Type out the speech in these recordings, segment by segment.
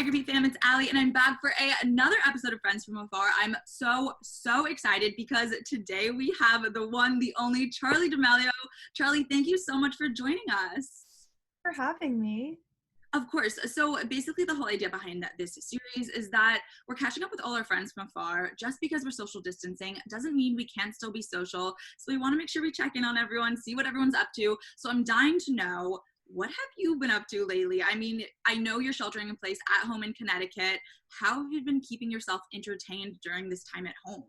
TigerBeat fam, it's Allie, and I'm back for another episode of Friends from Afar. I'm so excited because today we have the one, the only Charli D'Amelio. Charli, thank you so much for joining us. For having me. Of course. So basically the whole idea behind this series is that we're catching up with all our friends from afar. Just because we're social distancing doesn't mean we can't still be social. So we want to make sure we check in on everyone, see what everyone's up to. So I'm dying to know, what have you been up to lately? I mean, I know you're sheltering in place at home in Connecticut. How have you been keeping yourself entertained during this time at home?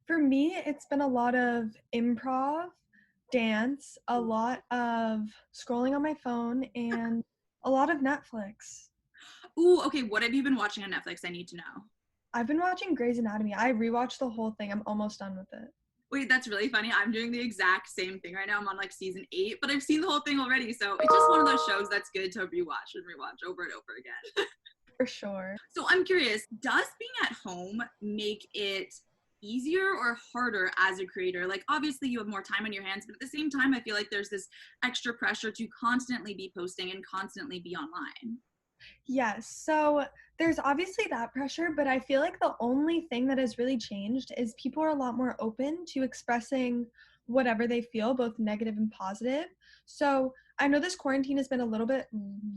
For me, it's been a lot of improv, dance, a lot of scrolling on my phone, and a lot of Netflix. Ooh, okay, what have you been watching on Netflix? I need to know. I've been watching Grey's Anatomy. I rewatched the whole thing. I'm almost done with it. Wait, that's really funny. I'm doing the exact same thing right now. I'm on like season 8, but I've seen the whole thing already. So it's just one of those shows that's good to rewatch over and over again. For sure. So I'm curious, does being at home make it easier or harder as a creator? Like, obviously you have more time on your hands, but at the same time, I feel like there's this extra pressure to constantly be posting and constantly be online. Yes, so there's obviously that pressure, but I feel like the only thing that has really changed is people are a lot more open to expressing whatever they feel, both negative and positive. So I know this quarantine has been a little bit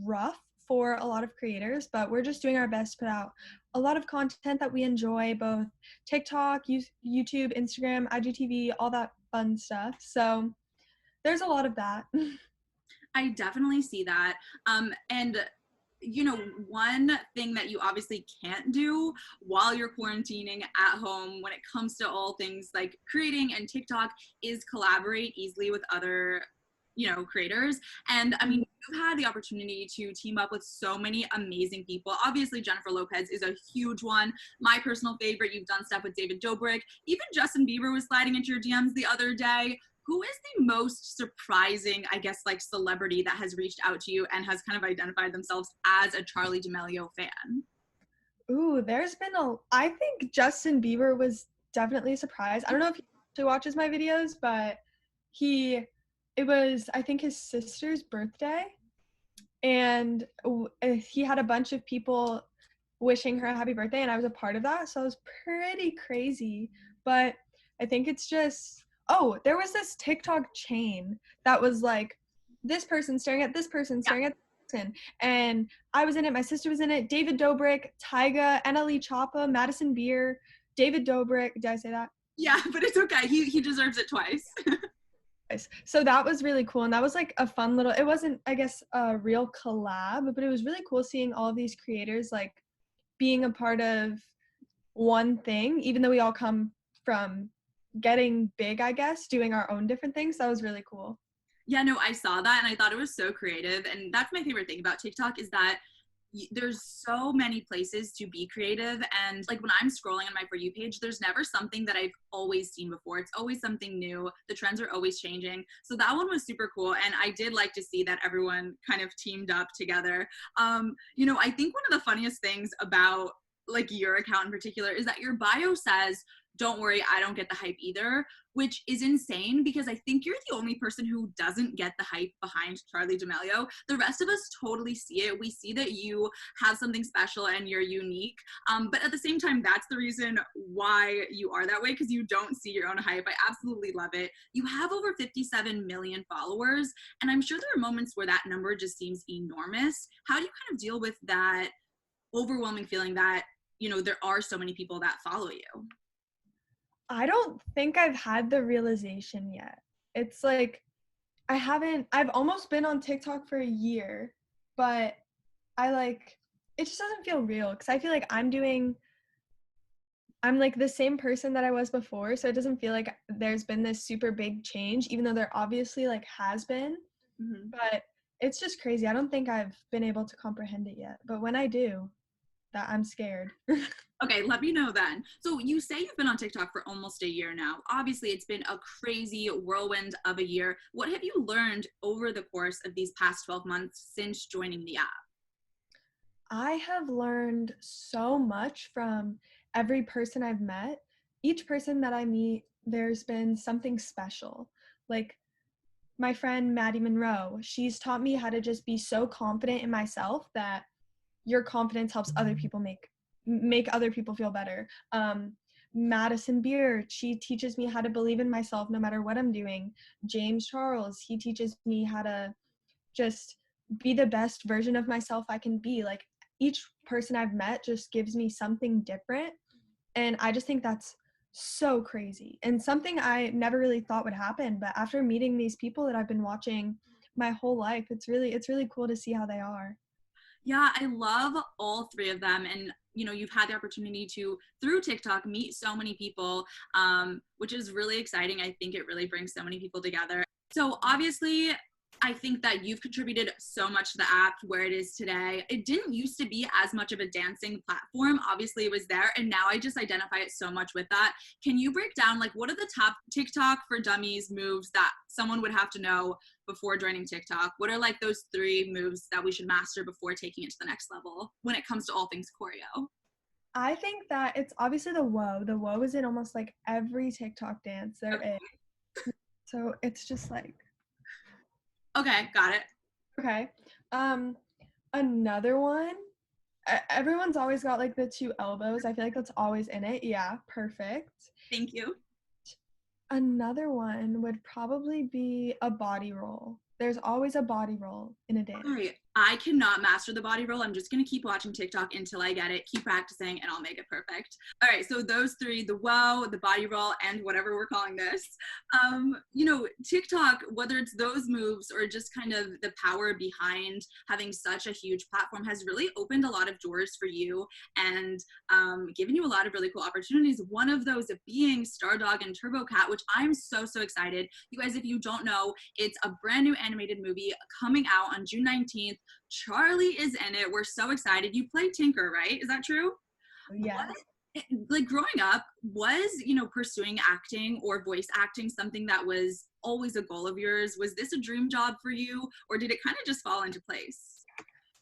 rough for a lot of creators, but we're just doing our best to put out a lot of content that we enjoy, both TikTok, YouTube, Instagram, IGTV, all that fun stuff. So there's a lot of that. I definitely see that. And you know, one thing that you obviously can't do while you're quarantining at home when it comes to all things like creating and TikTok is collaborate easily with other, you know, creators. And I mean, you've had the opportunity to team up with so many amazing people. Obviously, Jennifer Lopez is a huge one. My personal favorite, you've done stuff with David Dobrik. Even Justin Bieber was sliding into your DMs the other day. Who is the most surprising, I guess, like celebrity that has reached out to you and has kind of identified themselves as a Charli D'Amelio fan? Ooh, I think Justin Bieber was definitely a surprise. I don't know if he actually watches my videos, but it was, I think, his sister's birthday, and he had a bunch of people wishing her a happy birthday, and I was a part of that, so it was pretty crazy. But I think it's just, there was this TikTok chain that was like, this person staring at this person, staring at this person, and I was in it, my sister was in it, David Dobrik, Tyga, NLE Choppa, Madison Beer, David Dobrik, did I say that? Yeah, but it's okay, he deserves it twice. So that was really cool, and that was like a fun little, it wasn't, I guess, a real collab, but it was really cool seeing all of these creators like being a part of one thing, even though we all come from getting big, I guess, doing our own different things. That was really cool. Yeah, no, I saw that and I thought it was so creative. And that's my favorite thing about TikTok is that there's so many places to be creative. And like when I'm scrolling on my For You page, there's never something that I've always seen before. It's always something new. The trends are always changing. So that one was super cool. And I did like to see that everyone kind of teamed up together. You know, I think one of the funniest things about like your account in particular is that your bio says, "Don't worry, I don't get the hype either," which is insane because I think you're the only person who doesn't get the hype behind Charli D'Amelio. The rest of us totally see it. We see that you have something special and you're unique. But at the same time, that's the reason why you are that way, because you don't see your own hype. I absolutely love it. You have over 57 million followers, and I'm sure there are moments where that number just seems enormous. How do you kind of deal with that overwhelming feeling that, you know, there are so many people that follow you? I don't think I've had the realization yet. It's like, I've almost been on TikTok for a year, but it just doesn't feel real because I feel like I'm like the same person that I was before, so it doesn't feel like there's been this super big change, even though there obviously like has been. Mm-hmm. But it's just crazy. I don't think I've been able to comprehend it yet, but when I do, that I'm scared. Okay, let me know then. So you say you've been on TikTok for almost a year now. Obviously, it's been a crazy whirlwind of a year. What have you learned over the course of these past 12 months since joining the app? I have learned so much from every person I've met. Each person that I meet, there's been something special. Like my friend Maddie Monroe, she's taught me how to just be so confident in myself that your confidence helps other people make other people feel better. Madison Beer, she teaches me how to believe in myself no matter what I'm doing. James Charles, he teaches me how to just be the best version of myself I can be. Like, each person I've met just gives me something different, and I just think that's so crazy and something I never really thought would happen. But after meeting these people that I've been watching my whole life, it's really cool to see how they are. Yeah, I love all three of them. And, you've had the opportunity to, through TikTok, meet so many people, which is really exciting. I think it really brings so many people together. So obviously, I think that you've contributed so much to the app where it is today. It didn't used to be as much of a dancing platform. Obviously, it was there, and now I just identify it so much with that. Can you break down, like, what are the top TikTok for Dummies moves that someone would have to know before joining TikTok? What are, like, those 3 moves that we should master before taking it to the next level when it comes to all things choreo? I think that it's obviously the whoa. The whoa is in almost like every TikTok dance there Okay. is. So it's just like, Okay, got it. okay. Another one, everyone's always got like the 2 elbows. I feel like that's always in it. Yeah, perfect. Thank you. Another one would probably be a body roll. There's always a body roll in a dance. All right, I cannot master the body roll. I'm just going to keep watching TikTok until I get it, keep practicing, and I'll make it perfect. All right, so those 3, the whoa, the body roll, and whatever we're calling this. TikTok, whether it's those moves or just kind of the power behind having such a huge platform, has really opened a lot of doors for you and given you a lot of really cool opportunities. One of those being Stardog and Turbocat, which I'm so excited. You guys, if you don't know, it's a brand new animated movie coming out on June 19th. Charli is in it. We're so excited. You play Tinker, right? Is that true? Yes. Like, growing up, was, pursuing acting or voice acting something that was always a goal of yours? Was this a dream job for you, or did it kind of just fall into place?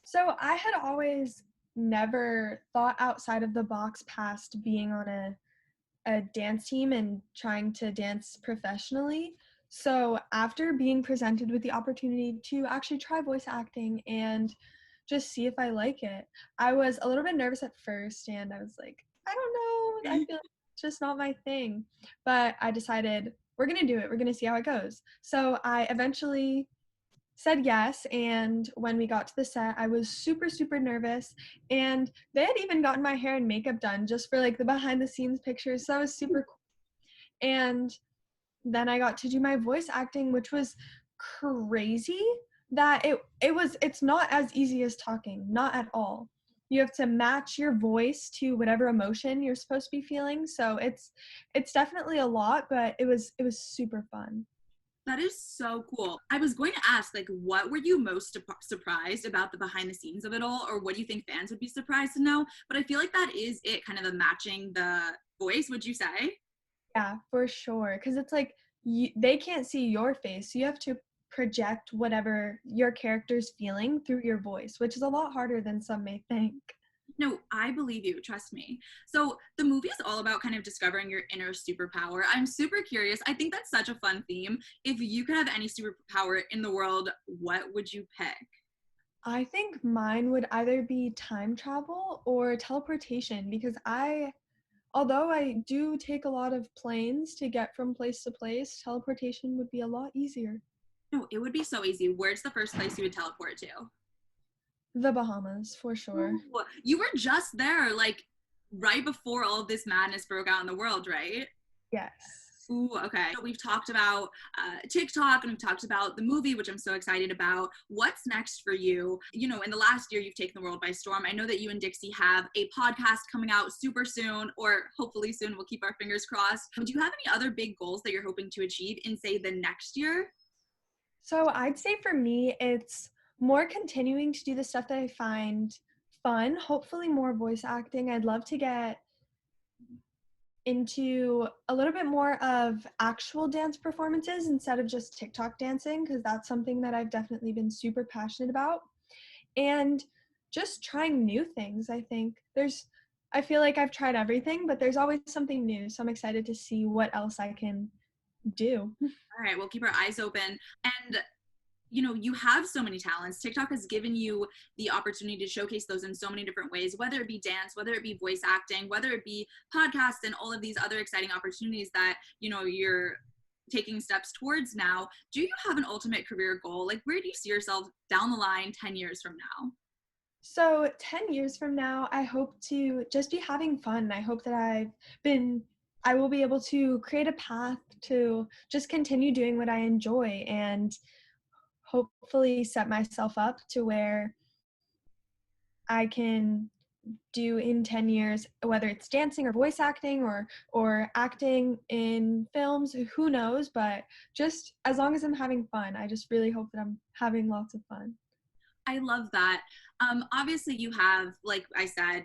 So I had always never thought outside of the box past being on a dance team and trying to dance professionally. So after being presented with the opportunity to actually try voice acting and just see if I like it, I was a little bit nervous at first, and I was like, I don't know, I feel like it's just not my thing. But I decided we're gonna do it. We're gonna see how it goes. So I eventually said yes, and when we got to the set, I was super nervous, and they had even gotten my hair and makeup done just for like the behind the scenes pictures, so that was super cool. And then I got to do my voice acting, which was crazy. That it's not as easy as talking, not at all. You have to match your voice to whatever emotion you're supposed to be feeling, so it's definitely a lot, but it was super fun. That is so cool. I was going to ask, like, what were you most surprised about the behind the scenes of it all, or what do you think fans would be surprised to know? But I feel like that is it, kind of the matching the voice, would you say? Yeah, for sure. Because it's like they can't see your face. So you have to project whatever your character's feeling through your voice, which is a lot harder than some may think. No, I believe you. Trust me. So the movie is all about kind of discovering your inner superpower. I'm super curious. I think that's such a fun theme. If you could have any superpower in the world, what would you pick? I think mine would either be time travel or teleportation because although I do take a lot of planes to get from place to place, teleportation would be a lot easier. No, it would be so easy. Where's the first place you would teleport to? The Bahamas, for sure. Ooh, you were just there, like, right before all of this madness broke out in the world, right? Yes. Ooh, okay. So we've talked about TikTok, and we've talked about the movie, which I'm so excited about. What's next for you? In the last year, you've taken the world by storm. I know that you and Dixie have a podcast coming out super soon, or hopefully soon. We'll keep our fingers crossed. Do you have any other big goals that you're hoping to achieve in, say, the next year? So I'd say for me, it's more continuing to do the stuff that I find fun, hopefully more voice acting. I'd love to get into a little bit more of actual dance performances instead of just TikTok dancing, because that's something that I've definitely been super passionate about. And just trying new things. I feel like I've tried everything, but there's always something new. So I'm excited to see what else I can do. All right, we'll keep our eyes open. And you have so many talents. TikTok has given you the opportunity to showcase those in so many different ways, whether it be dance, whether it be voice acting, whether it be podcasts, and all of these other exciting opportunities that, you're taking steps towards now. Do you have an ultimate career goal? Like, where do you see yourself down the line 10 years from now? So 10 years from now, I hope to just be having fun. I hope that I will be able to create a path to just continue doing what I enjoy and hopefully set myself up to where I can do in 10 years, whether it's dancing or voice acting or acting in films, who knows, but just as long as I'm having fun, I just really hope that I'm having lots of fun. I love that. Obviously, you have, like I said,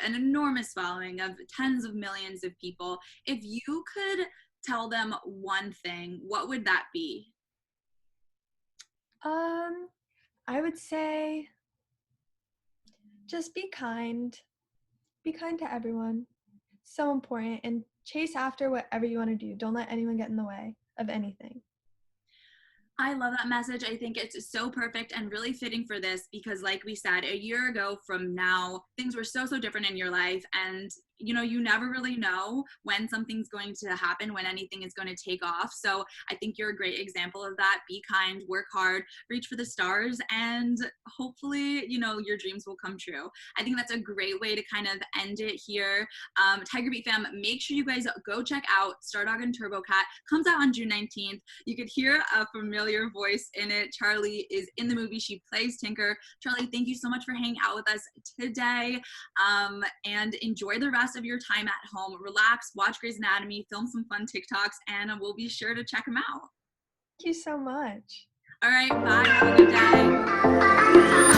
an enormous following of tens of millions of people. If you could tell them one thing, what would that be? I would say just be kind. Be kind to everyone. So important, and chase after whatever you want to do. Don't let anyone get in the way of anything. I love that message. I think it's so perfect and really fitting for this because, like we said, a year ago from now, things were so different in your life. And, you never really know when something's going to happen, when anything is going to take off. So I think you're a great example of that. Be kind, work hard, reach for the stars, and hopefully, your dreams will come true. I think that's a great way to kind of end it here. TigerBeat fam, make sure you guys go check out Stardog and Turbocat. Comes out on June 19th. You could hear a familiar voice in it. Charli is in the movie. She plays Tinker. Charli, thank you so much for hanging out with us today. And enjoy the rest of your time at home. Relax, watch Grey's Anatomy, film some fun TikToks, and we'll be sure to check them out. Thank you so much. All right, bye. Have a good day.